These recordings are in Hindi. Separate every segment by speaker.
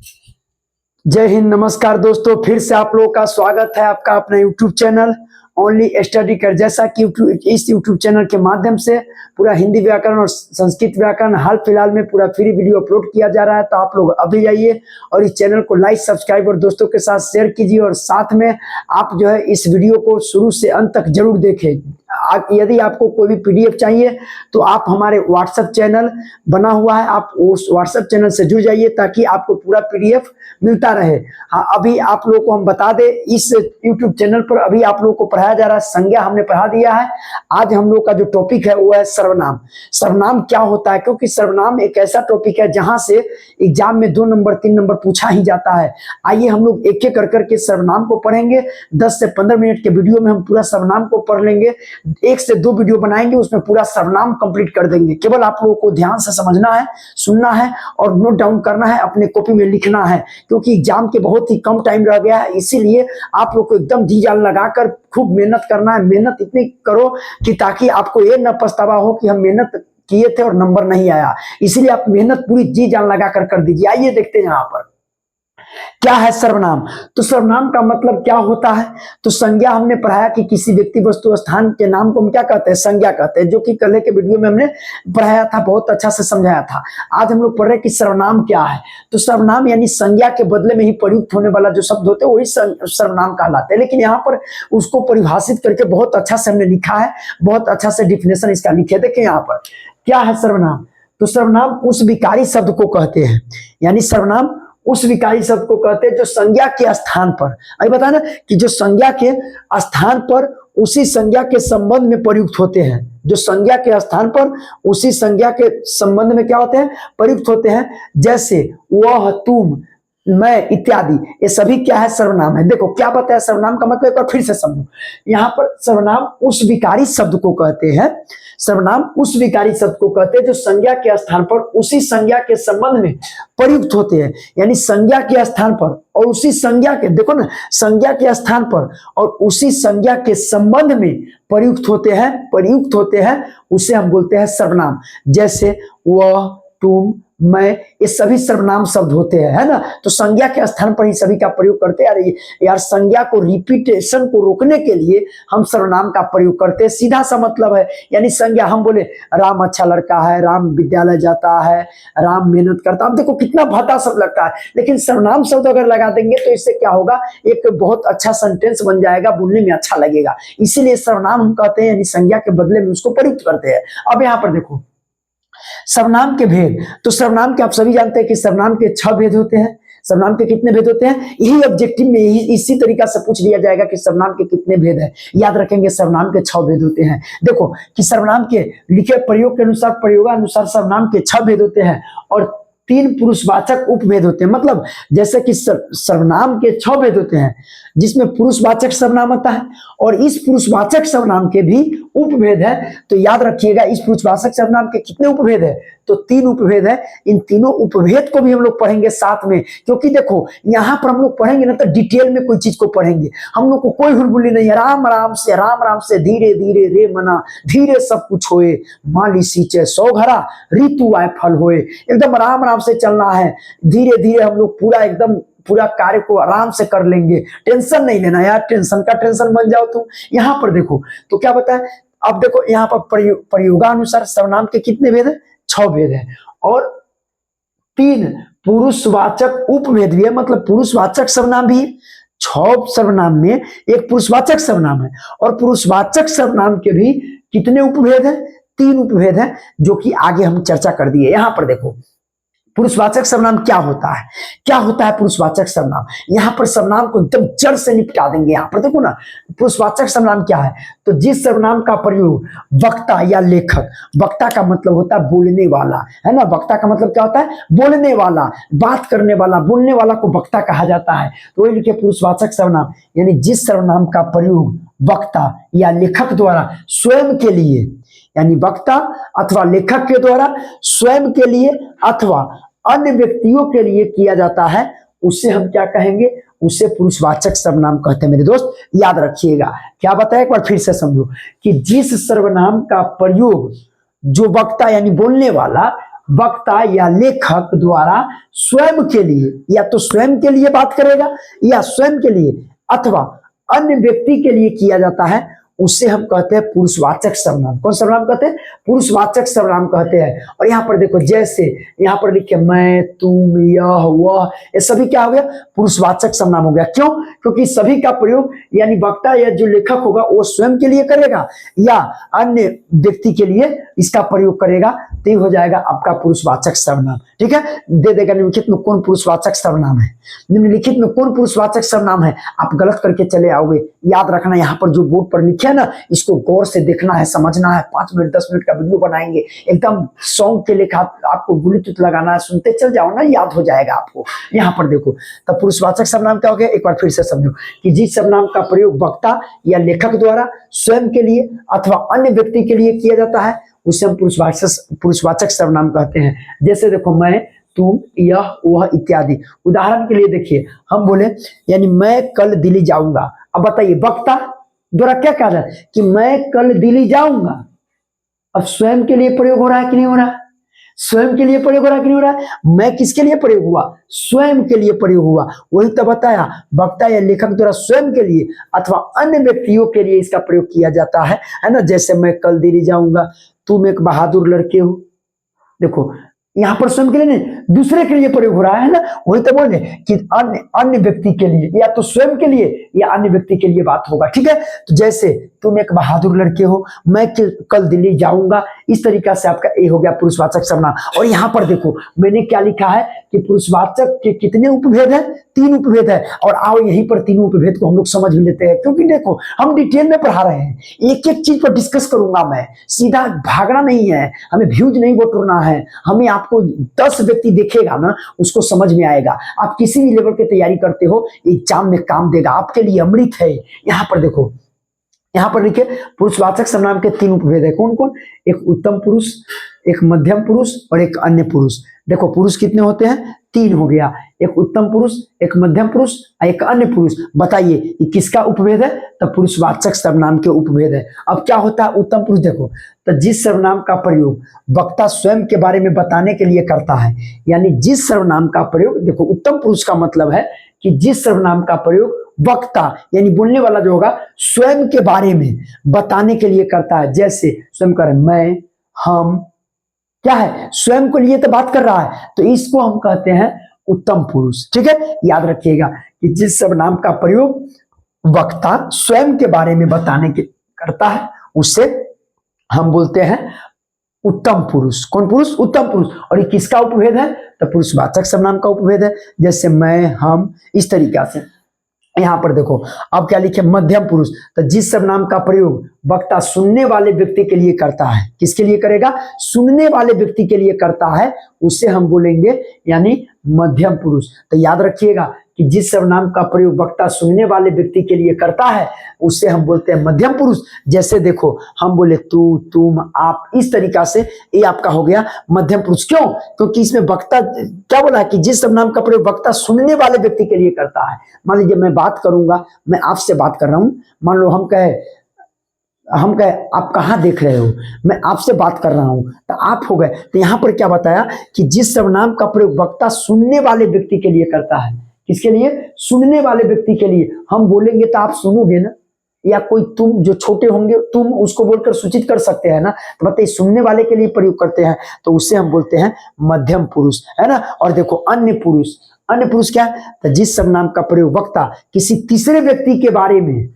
Speaker 1: जय हिंद, नमस्कार दोस्तों। फिर से आप लोगों का स्वागत है आपका अपना यूट्यूब चैनल ओनली स्टडी कर। जैसा कि इस यूट्यूब चैनल के माध्यम से पूरा हिंदी व्याकरण और संस्कृत व्याकरण हाल फिलहाल में पूरा फ्री वीडियो अपलोड किया जा रहा है, तो आप लोग अभी जाइए और इस चैनल को लाइक, सब्सक्राइब और दोस्तों के साथ शेयर कीजिए। और साथ में आप जो है इस वीडियो को शुरू से अंत तक जरूर देखें। यदि आपको कोई भी पीडीएफ चाहिए तो आप हमारे व्हाट्सएप चैनल बना हुआ है, आप उस व्हाट्सएप चैनल से जुड़ जाइए ताकि आपको पूरा पीडीएफ मिलता रहे। हाँ, अभी आप लोगों को हम बता दें, इस यूट्यूब चैनल पर अभी आप लोगों को पढ़ाया जा रहा है संज्ञा, हमने पढ़ा दिया है। आज हम लोग का जो टॉपिक है वो है सर्वनाम। सर्वनाम क्या होता है, क्योंकि सर्वनाम एक ऐसा टॉपिक है जहां से एग्जाम में 2 नंबर 3 नंबर पूछा ही जाता है। आइए हम लोग एक एक करके सर्वनाम को पढ़ेंगे। 10 से 15 मिनट के वीडियो में हम पूरा सर्वनाम को पढ़ लेंगे। 1 से 2 वीडियो बनाएंगे, उसमें पूरा सर्वनाम कंप्लीट कर देंगे। केवल आप लोगों को ध्यान से समझना है, सुनना है और नोट डाउन करना है, अपने कॉपी में लिखना है, क्योंकि एग्जाम के बहुत ही कम टाइम रह गया है। इसीलिए आप लोग को एकदम जी जान लगाकर खूब मेहनत करना है। मेहनत इतनी करो कि ताकि आपको ये न पछतावा हो कि हम मेहनत किए थे और नंबर नहीं आया। इसीलिए आप मेहनत पूरी जी जान लगाकर कर दीजिए। आइए देखते हैं यहाँ पर क्या है सर्वनाम। तो सर्वनाम का मतलब क्या होता है। तो संज्ञा हमने पढ़ाया कि किसी व्यक्ति, वस्तु, स्थान के नाम को हम क्या कहते हैं, संज्ञा कहते हैं, जो कि कल के वीडियो में हमने पढ़ाया था, बहुत अच्छा से समझाया था। आज हम लोग पढ़ रहे हैं कि सर्वनाम क्या है। तो सर्वनाम यानी संज्ञा के बदले में ही प्रयुक्त होने वाला जो शब्द होते हैं वही सर्वनाम कहलाते हैं। लेकिन यहाँ पर उसको परिभाषित करके बहुत अच्छा से हमने लिखा है, बहुत अच्छा से डिफिनेशन इसका लिखे। देखिए यहाँ पर क्या है सर्वनाम। तो सर्वनाम उस विकारी शब्द को कहते हैं, यानी सर्वनाम उस विकारी शब्द को कहते हैं जो संज्ञा के स्थान पर, अभी बता ना कि जो संज्ञा के स्थान पर उसी संज्ञा के संबंध में प्रयुक्त होते हैं। जो संज्ञा के स्थान पर उसी संज्ञा के संबंध में क्या होते हैं, प्रयुक्त होते हैं। जैसे वह, तुम, मैं इत्यादि, ये सभी क्या है, सर्वनाम है। देखो क्या बताया सर्वनाम का मतलब, एक बार फिर से समझो। यहाँ पर सर्वनाम उस विकारी शब्द को कहते हैं, सर्वनाम उस विकारी शब्द को कहते हैं जो संज्ञा के स्थान पर उसी संज्ञा के संबंध में प्रयुक्त होते हैं। यानी संज्ञा के स्थान पर और उसी संज्ञा के, देखो ना, संज्ञा के स्थान पर और उसी संज्ञा के संबंध में प्रयुक्त होते हैं, उसे हम बोलते हैं सर्वनाम। जैसे वह, तुम, मैं, ये सभी सर्वनाम शब्द होते हैं, है ना। तो संज्ञा के स्थान पर ही सभी का प्रयोग करते हैं। अरे यार, संज्ञा को रिपीटेशन को रोकने के लिए हम सर्वनाम का प्रयोग करते हैं, सीधा सा मतलब है। यानी संज्ञा, हम बोले राम अच्छा लड़का है, राम विद्यालय जाता है, राम मेहनत करता है, अब देखो कितना भद्दा शब्द लगता है, लेकिन सर्वनाम शब्द अगर लगा देंगे तो इससे क्या होगा, एक बहुत अच्छा सेंटेंस बन जाएगा, बोलने में अच्छा लगेगा। इसीलिए सर्वनाम हम कहते हैं, यानी संज्ञा के बदले में उसको प्रयुक्त करते हैं। अब यहाँ पर देखो सर्वनाम के भेद। तो सर्वनाम के आप सभी जानते हैं कि सर्वनाम के 6 भेद होते हैं। सर्वनाम के कितने भेद होते हैं, यही ऑब्जेक्टिव में इसी तरीका से पूछ लिया जाएगा कि सर्वनाम के कितने भेद हैं। याद रखेंगे सर्वनाम के 6 भेद होते हैं। देखो कि सर्वनाम के लिखे प्रयोग के अनुसार, प्रयोगानुसार सर्वनाम के 6 भेद होते हैं और 3 पुरुषवाचक उपभेद होते हैं। मतलब जैसे कि सर्वनाम के 6 भेद होते हैं, जिसमें पुरुषवाचक सर्वनाम आता है और इस पुरुषवाचक सर्वनाम के भी उपभेद है। तो याद रखिएगा इस पुरुषवाचक सर्वनाम के कितने उपभेद है, तो 3 उपभेद है। इन तीनों उपभेद को भी हम लोग पढ़ेंगे साथ में, क्योंकि देखो यहाँ पर हम लोग पढ़ेंगे ना तो डिटेल में कोई चीज को पढ़ेंगे, हम लोग को कोई हुलबुली नहीं है। राम राम से धीरे धीरे रे मना, धीरे सब कुछ होए, माली सींचे 100 घड़ा, ऋतु आए फल होए। एकदम राम से चलना है, धीरे धीरे हम लोग पूरा कार्य को आराम से कर लेंगे। टेंशन नहीं लेना यार, टेंशन बन जाओ तुम। यहाँ पर देखो तो क्या बताए, अब देखो यहाँ पर प्रयोगानुसार सर्वनाम के कितने भेद है, 6 भेद है और 3 पुरुषवाचक उपभेद भी है। मतलब पुरुषवाचक सर्वनाम भी 6 सर्वनाम में एक पुरुषवाचक सर्वनाम है और पुरुषवाचक सर्वनाम के भी कितने उपभेद है, 3 उपभेद है, जो कि आगे हम चर्चा कर दिए। यहाँ पर देखो पुरुषवाचक सर्वनाम क्या होता है पुरुषवाचक सर्वनाम। यहाँ पर सर्वनाम को एकदम जड़ से निपटा देंगे। यहाँ पर देखो ना, पुरुषवाचक सर्वनाम क्या है, तो जिस सर्वनाम का प्रयोग वक्ता या लेखक, वक्ता का मतलब होता है बोलने वाला, है ना। वक्ता का मतलब क्या होता है, बोलने वाला, बात करने वाला, बोलने वाला को वक्ता कहा जाता है। तो वही लिखे पुरुषवाचक सर्वनाम, यानी जिस सर्वनाम का प्रयोग वक्ता या लेखक द्वारा स्वयं के लिए, यानी वक्ता अथवा लेखक के द्वारा स्वयं के लिए अथवा अन्य व्यक्तियों के लिए किया जाता है, उसे हम क्या कहेंगे, उसे पुरुषवाचक सर्वनाम कहते हैं। मेरे दोस्त याद रखिएगा, क्या बताया एक बार फिर से समझो कि जिस सर्वनाम का प्रयोग जो वक्ता यानी बोलने वाला वक्ता या लेखक द्वारा स्वयं के लिए, या तो स्वयं के लिए बात करेगा या स्वयं के लिए अथवा अन्य व्यक्ति के लिए किया जाता है, उससे हम कहते हैं पुरुषवाचक सर्वनाम। कौन सर्वनाम कहते हैं? पुरुषवाचक सर्वनाम कहते हैं। और यहाँ पर देखो, जैसे यहाँ पर लिखे मैं, तुम, यह, वह, ये सभी क्या हो गया? पुरुषवाचक सर्वनाम हो गया। क्यों? क्योंकि सभी का प्रयोग यानी वक्ता या जो लेखक होगा वो स्वयं के लिए करेगा या अन्य व्यक्ति के लिए इसका प्रयोग करेगा, तो ये हो जाएगा आपका पुरुषवाचक सर्वनाम। ठीक है, दे देगा निम्नलिखित में कौन पुरुषवाचक सर्वनाम है। निम्नलिखित में कौन पुरुषवाचक सर्वनाम है, आप गलत करके चले आओगे। याद रखना, यहाँ पर जो बोर्ड पर लिखे है ना, इसको गौर से देखना है, समझना है। 5 मिनट 10 मिनट का वीडियो बनाएंगे, एकदम सॉन्ग के लेकर आपको ब्लूटूथ लगाना है, सुनते चल जाओ ना, याद हो जाएगा आपको। यहाँ पर देखो, तब पुरुषवाचक सर्वनाम क्या हो गया, एक बार फिर से समझो कि जिस सर्वनाम का प्रयोग वक्ता या लेखक द्वारा स्वयं के लिए अथवा अन्य व्यक्ति के लिए किया जाता है, उसे हम पुरुषवाचक सर्वनाम कहते हैं। जैसे देखो, मैं, तुम, यह, वह इत्यादि। उदाहरण के लिए देखिए, हम बोले यानी मैं कल दिल्ली जाऊंगा। अब बताइए, वक्ता द्वारा क्या कहा जाए कि मैं कल दिल्ली जाऊंगा। अब स्वयं के लिए प्रयोग हो रहा है कि नहीं हो रहा है? स्वयं के लिए प्रयोग हो रहा है कि नहीं हो रहा है? मैं किसके लिए प्रयोग हुआ? स्वयं के लिए प्रयोग हुआ। वही तो बताया, वक्ता या लेखक द्वारा स्वयं के लिए अथवा अन्य व्यक्तियों के लिए इसका प्रयोग किया जाता है ना। जैसे मैं कल दिल्ली जाऊंगा, तुम एक बहादुर लड़के हो। देखो, यहाँ पर स्वयं के लिए नहीं, दूसरे के लिए प्रयोग हो रहा है ना। वही तो बोले कि अन्य व्यक्ति के लिए, या तो स्वयं के लिए या अन्य व्यक्ति के लिए बात होगा। ठीक है, तो जैसे तुम एक बहादुर लड़के हो, मैं कल दिल्ली जाऊंगा, इस तरीका से आपका ये हो गया पुरुषवाचक सर्वनाम। और यहाँ पर देखो, मैंने क्या लिखा है कि पुरुषवाचक के कितने उपभेद है? 3 उपभेद है। और आओ यहीं पर तीनों उपभेद को हम लोग समझ लेते हैं, क्योंकि देखो हम डिटेल में पढ़ा रहे हैं, एक एक चीज पर डिस्कस करूंगा मैं, सीधा भागना नहीं है, हमें व्यूज नहीं बटोरना है। हमें आपको 10 व्यक्ति देखेगा ना, उसको समझ में आएगा। आप किसी भी लेवल की तैयारी करते हो, एग्जाम में काम देगा, आपके लिए अमृत है। यहाँ पर देखो, यहाँ पर लिखे पुरुषवाचक सर्वनाम के 3 उपभेद है। कौन कौन? एक उत्तम पुरुष, एक मध्यम पुरुष और एक अन्य पुरुष। देखो, पुरुष कितने होते हैं? 3 हो गया, एक उत्तम पुरुष, एक मध्यम पुरुष, एक अन्य पुरुष। बताइए ये किसका उपभेद है? तो पुरुषवाचक सर्वनाम के उपभेद है। अब क्या होता है उत्तम पुरुष? देखो, तो जिस सर्वनाम का प्रयोग वक्ता स्वयं के बारे में बताने के लिए करता है, यानी जिस सर्वनाम का प्रयोग, देखो उत्तम पुरुष का मतलब है कि जिस सर्वनाम का प्रयोग वक्ता यानी बोलने वाला जो होगा स्वयं के बारे में बताने के लिए करता है। जैसे स्वयं करें, मैं, हम, क्या है? स्वयं को लिए तो बात कर रहा है, तो इसको हम कहते हैं उत्तम पुरुष। ठीक है, याद रखिएगा कि जिस सर्वनाम का प्रयोग वक्ता स्वयं के बारे में बताने के करता है, उसे हम बोलते हैं उत्तम पुरुष। कौन पुरुष? उत्तम पुरुष। और ये किसका उपभेद है? तो पुरुषवाचक सर्वनाम का उपभेद है। जैसे मैं, हम, इस तरीका से। यहाँ पर देखो, अब क्या लिखे? मध्यम पुरुष। तो जिस सर्वनाम का प्रयोग वक्ता सुनने वाले व्यक्ति के लिए करता है, किसके लिए करेगा? सुनने वाले व्यक्ति के लिए करता है, उसे हम बोलेंगे यानी मध्यम पुरुष। तो याद रखिएगा कि जिस सर्वनाम का प्रयोग वक्ता सुनने वाले व्यक्ति के लिए करता है, उसे हम बोलते हैं मध्यम पुरुष। जैसे देखो, हम बोले तू, तुम, आप, इस तरीका से ये आपका हो गया मध्यम पुरुष। क्यों? क्योंकि इसमें वक्ता क्या बोला है कि जिस सर्वनाम का प्रयोग वक्ता सुनने वाले व्यक्ति के लिए करता है। मान लीजिए मैं बात करूंगा, मैं आपसे बात कर रहा हूं, मान लो हम कहे आप कहाँ देख रहे हो, मैं आपसे बात कर रहा हूं, तो आप हो गए। तो यहाँ पर क्या बताया कि जिस सर्वनाम का प्रयोग वक्ता सुनने वाले व्यक्ति के लिए करता है, किसके लिए? सुनने वाले व्यक्ति के लिए। हम बोलेंगे तो आप सुनोगे ना, या कोई तुम जो छोटे होंगे, तुम उसको बोलकर सूचित कर सकते हैं ना। तो बताइए, सुनने वाले के लिए प्रयोग करते हैं, तो उससे हम बोलते हैं मध्यम पुरुष, है ना। और देखो अन्य पुरुष, अन्य पुरुष क्या? तो जिस सर्वनाम का प्रयोग वक्ता किसी तीसरे व्यक्ति के बारे में,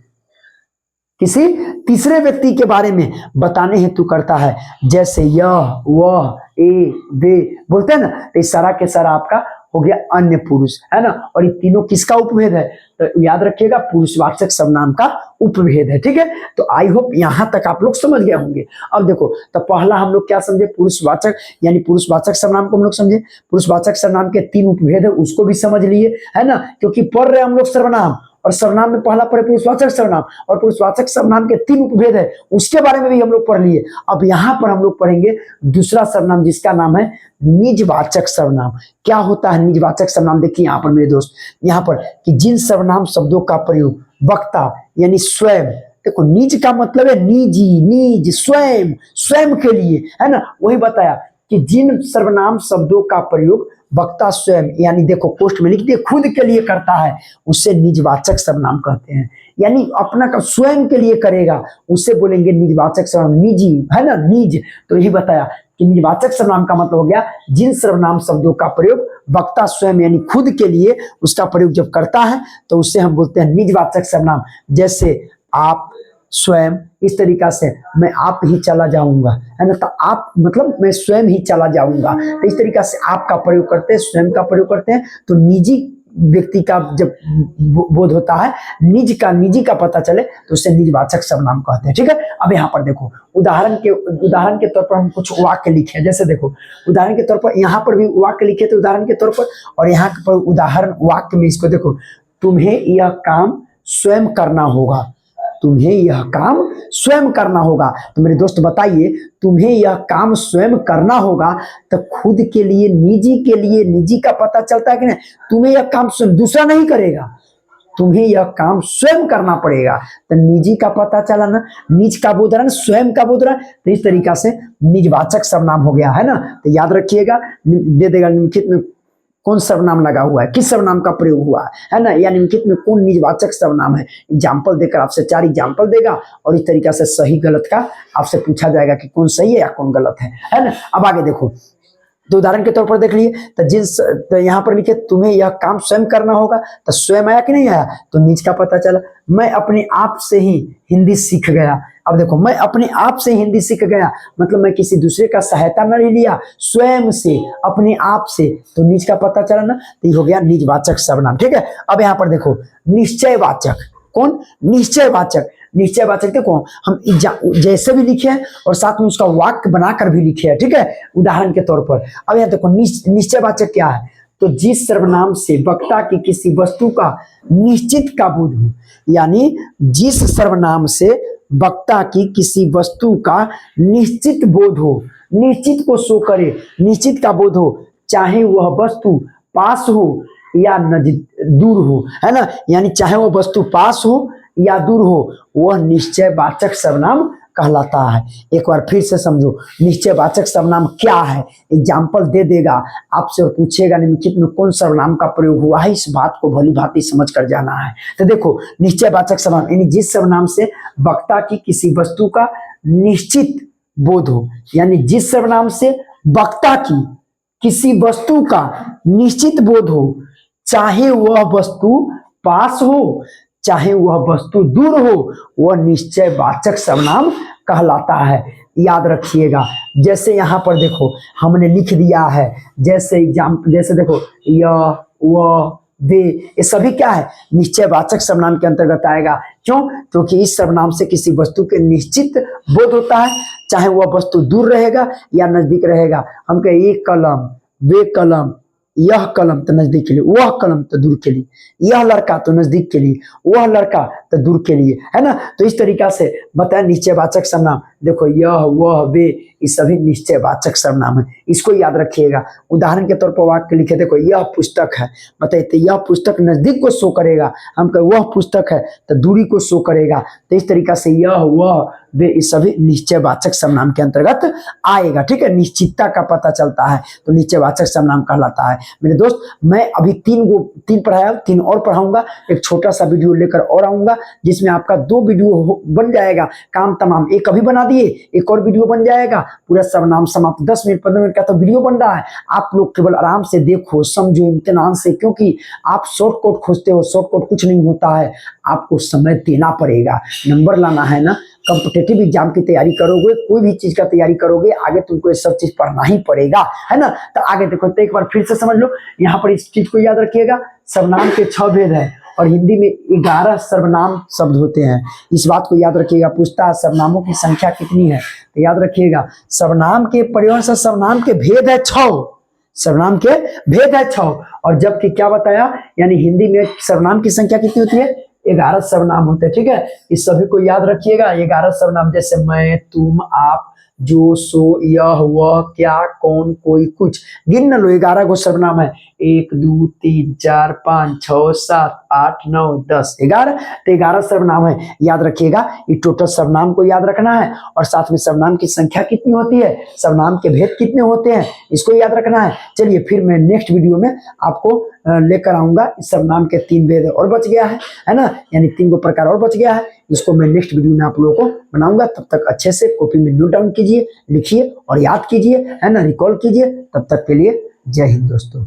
Speaker 1: किसी तीसरे व्यक्ति के बारे में बताने हेतु करता है। जैसे यह, वह, ए, वे बोलते हैं ना, तो इस सारा के सारा आपका हो गया अन्य पुरुष, है ना। और ये तीनों किसका उपभेद है? तो याद रखिएगा पुरुषवाचक सर्वनाम का उपभेद है। ठीक है, तो आई होप यहां तक आप लोग समझ गए होंगे। अब देखो, तो पहला हम लोग क्या समझे? पुरुषवाचक यानी पुरुषवाचक सर्वनाम को हम लोग समझे। पुरुषवाचक सर्वनाम के 3 उपभेद है, उसको भी समझ लिए, है ना, क्योंकि पढ़ रहे हम लोग सर्वनाम, और सर्वनाम में पहला पढ़े पुरुषवाचक सर्वनाम, और पुरुषवाचक सर्वनाम के 3 उपभेद है, उसके बारे में भी हम लोग पढ़ लिए। अब यहाँ पर हम लोग पढ़ेंगे दूसरा सर्वनाम, जिसका नाम है निजवाचक सर्वनाम। क्या होता है निजवाचक सर्वनाम? देखिए यहाँ पर मेरे दोस्त, यहाँ पर कि जिन सर्वनाम शब्दों का प्रयोग वक्ता यानी स्वयं, देखो निज का मतलब है निजी, निज, स्वयं, स्वयं के लिए, है ना, वही बताया कि जिन सर्वनाम शब्दों का प्रयोग वक्ता स्वयं, यानी देखो पोस्ट में लिख दिए, खुद के लिए करता है, उससे निजवाचक सर्वनाम कहते हैं। यानी अपना का स्वयं के लिए करेगा, उससे बोलेंगे निजवाचक सर्वनाम। निजी है ना, निज, तो यही बताया कि निजवाचक सर्वनाम का मतलब हो गया जिन सर्वनाम शब्दों का प्रयोग वक्ता स्वयं यानी खुद के लिए उसका प्रयोग जब करता है तो उससे हम बोलते हैं निजवाचक सर्वनाम। जैसे आप, स्वयं, इस तरीका से मैं आप ही चला जाऊंगा, है ना, तो आप मतलब मैं स्वयं ही चला जाऊंगा, तो इस तरीका से आप का प्रयोग करते हैं, स्वयं का प्रयोग करते हैं। तो निजी व्यक्ति का जब बोध होता है, निजी का पता चले तो उससे निजवाचक सर्वनाम कहते हैं। ठीक है, अब यहाँ पर देखो उदाहरण के तौर पर हम कुछ वाक्य लिखे, जैसे देखो उदाहरण के तौर पर यहाँ पर भी वाक्य लिखे थे उदाहरण के तौर पर, और यहाँ पर उदाहरण वाक्य में इसको देखो, तुम्हें यह काम स्वयं करना होगा, तुम्हें यह काम स्वयं करना होगा। तो मेरे दोस्त बताइए, तुम्हें यह काम स्वयं करना होगा, तो खुद के लिए, निजी का पता चलता है कि नहीं, तुम्हें यह काम स्वयं, दूसरा नहीं करेगा, तुम्हें यह काम स्वयं करना पड़ेगा, तो निजी का पता चला ना, निज का बोधरण, स्वयं का बोधरण, तो इस तरीका से निजवाचक सर्वनाम हो गया, है ना। तो याद रखिएगा, दे देगा निम्नलिखित में कौन सर्वनाम लगा हुआ है, किस सर्वनाम का प्रयोग हुआ है ना, या निम्नलिखित में कौन निजवाचक सर्वनाम है। एग्जाम्पल देकर आपसे 4 एग्जाम्पल देगा और इस तरीका से सही गलत का आपसे पूछा जाएगा कि कौन सही है या कौन गलत है ना। अब आगे देखो, तो उदाहरण के तौर पर देख लिए, तो यहाँ पर लिखे तुम्हें यह काम स्वयं करना होगा, तो स्वयं आया कि नहीं आया, तो निज का पता चला। मैं अपने आप से ही हिंदी सीख गया, अब देखो मैं अपने आप से हिंदी सीख गया मतलब मैं किसी दूसरे का सहायता नहीं लिया, स्वयं से, अपने आप से, तो निज का पता चला ना, तो ये हो गया निजवाचक सर्वनाम। ठीक है, अब यहाँ पर देखो निश्चयवाचक, कौन, निश्चयवाचक। निश्चयवाचक देखो हम जैसे भी लिखे हैं और साथ में उसका वाक्य बनाकर भी लिखे हैं, ठीक है, उदाहरण के तौर पर। अब यहाँ देखो निश्चयवाचक क्या है, तो जिस सर्वनाम से वक्ता की किसी वस्तु का निश्चित का बोध हो, यानी जिस सर्वनाम से वक्ता की किसी वस्तु का निश्चित बोध हो, निश्चित को शो करे, निश्चित का बोध हो, चाहे वह वस्तु पास हो या दूर हो, है ना, यानी चाहे वह वस्तु पास हो या दूर हो, वह निश्चयवाचक सर्वनाम कहलाता है। एक बार फिर से समझो निश्चयवाचक सर्वनाम क्या है, एग्जाम्पल दे देगा आपसे और पूछेगा निम्नलिखित में कौन सर्वनाम का प्रयोग हुआ है, इस बात को भली भांति समझ कर जाना है। तो देखो निश्चयवाचक सर्वनाम यानी जिस सर्वनाम से वक्ता की किसी वस्तु का निश्चित बोध हो, यानी जिस सर्वनाम से वक्ता की किसी वस्तु का निश्चित बोध हो, चाहे वह वस्तु पास हो चाहे वह वस्तु दूर हो, वह निश्चयवाचक सर्वनाम कहलाता है। याद रखिएगा, जैसे यहाँ पर देखो हमने लिख दिया है, जैसे देखो यह, वह, वे, ये सभी क्या है, निश्चयवाचक सर्वनाम के अंतर्गत आएगा। क्यों, क्योंकि इस सर्वनाम से किसी वस्तु के निश्चित बोध होता है, चाहे वह वस्तु दूर रहेगा या नजदीक रहेगा। हम कहे ये कलम, वे कलम, यह कलम तो नजदीक के लिए, वह कलम तो दूर के लिए, यह लड़का तो नजदीक के लिए, वह लड़का तो दूर के लिए, है ना। तो इस तरीका से बताया निश्चयवाचक सर्वनाम। देखो यह, वह, वे, ये सभी निश्चयवाचक सर्वनाम है, इसको याद रखिएगा। उदाहरण के तौर पर वाक्य लिखे, देखो यह पुस्तक है, बताइए तो यह पुस्तक नजदीक को शो करेगा, हम कहे वह पुस्तक है तो दूरी को शो करेगा। तो इस तरीका से यह, वह, वे, ये सभी निश्चयवाचक सर्वनाम के अंतर्गत आएगा। ठीक है, निश्चितता का पता चलता है तो निश्चयवाचक सर्वनाम कहलाता है। मेरे दोस्त मैं अभी 3 पढ़ाया, 3 और पढ़ाऊंगा, एक छोटा सा वीडियो लेकर और आऊंगा जिसमें आपका 2 वीडियो बन जाएगा, काम तमाम। एक अभी बना दिए, एक और वीडियो बन जाएगा, पूरा सर्वनाम समाप्त। 10 मिनट 15 मिनट का तो वीडियो बन रहा है, आप लोग केवल आराम से देखो, समझो इम्तिहान से, क्योंकि आप शॉर्टकट खोजते हो, शॉर्टकट कुछ नहीं होता है, आपको समय देना पड़ेगा, नंबर लाना है ना। कॉम्पिटिटिव एग्जाम की तैयारी करोगे, कोई भी चीज का तैयारी करोगे, आगे तुमको ये सब चीज पढ़ना ही पड़ेगा, है ना। तो आगे देखो, तो एक बार फिर से समझ लो, यहाँ पर इस चीज को याद रखिएगा, सर्वनाम के 6 भेद है और हिंदी में 11 सर्वनाम शब्द होते हैं, इस बात को याद रखिएगा। पूछता सर्वनामों की संख्या कितनी है, तो याद रखिएगा सर्वनाम के प्रयोग से सर्वनाम के भेद है 6, सर्वनाम के भेद है 6। और जबकि क्या बताया, यानी हिंदी में सर्वनाम की संख्या कितनी होती है, 11 सर्वनाम होते हैं। ठीक है, इस सभी को याद रखिएगा। 11 सर्वनाम जैसे मैं, तुम, आप, जो, सो, यह, वह, क्या, कौन, कोई, कुछ, गिन न लो, 11 गो सर्वनाम है। 1 2 3 4 5 6 7 8 9 10 11। तो 11 सर्वनाम है, याद रखिएगा। ये टोटल सर्वनाम को याद रखना है और साथ में सर्वनाम की संख्या कितनी होती है, सर्वनाम के भेद कितने होते हैं, इसको याद रखना है। चलिए फिर मैं नेक्स्ट वीडियो में आपको लेकर आऊंगा। इस सर्वनाम के 3 भेद और बच गया है ना, यानी 3 प्रकार और बच गया है। इसको मैं नेक्स्ट वीडियो में आप लोगों को बनाऊंगा। तब तक अच्छे से कॉपी में नोट डाउन कीजिए, लिखिए और याद कीजिए, है ना, रिकॉल कीजिए। तब तक के लिए जय हिंद दोस्तों।